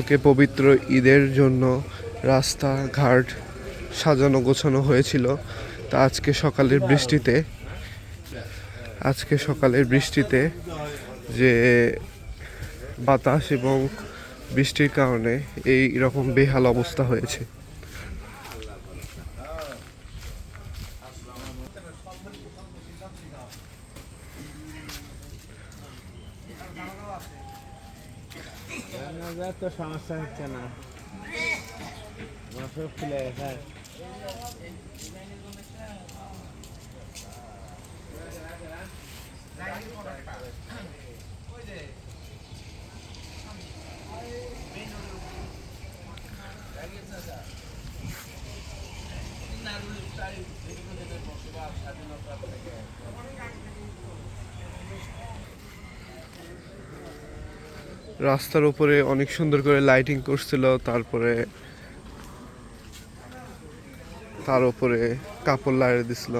ওকে পবিত্র ঈদের জন্য রাস্তাঘাট সাজানো গোছানো হয়েছিল। তা আজকে সকালের বৃষ্টিতে যে বাতাস এবং বৃষ্টির কারণে এই রকম বেহাল অবস্থা হয়েছে। তো সমস্যা হচ্ছে না, সব খুলে গেছে। রাস্তার উপরে অনেক সুন্দর করে লাইটিং করছিল, তারপরে তার উপরে কাপড় লাগিয়ে দিছিল,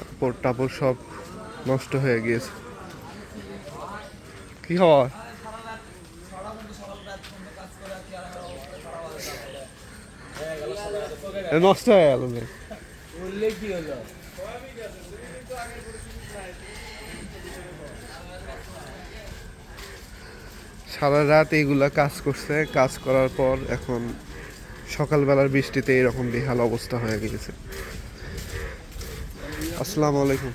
কাপড় টাপড় সব নষ্ট হয়ে গিয়েছে। কি হওয়া নষ্ট হয়ে গেল। কি হলো? সারা রাত এইগুলা কাজ করছে, কাজ করার পর এখন সকালবেলার বৃষ্টিতে এরকম বেহাল অবস্থা হয়ে গিয়েছে। আসসালামু আলাইকুম।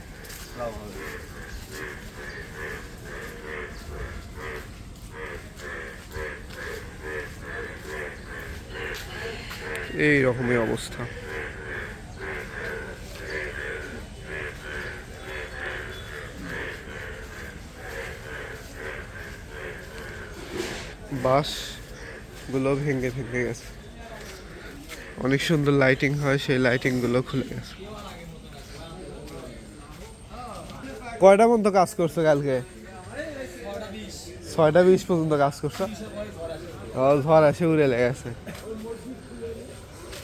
এই রকমই অবস্থা। বাঁশগুলো ভেঙে ভেঙে গেছে, অনেক সুন্দর লাইটিং হয়, সেই লাইটিং গুলো খুলে গেছে। কয়টা পর্যন্ত কাজ করছো কালকে? 6:20 পর্যন্ত কাজ করছো। ঝড় এসে উড়ে লেগেছে।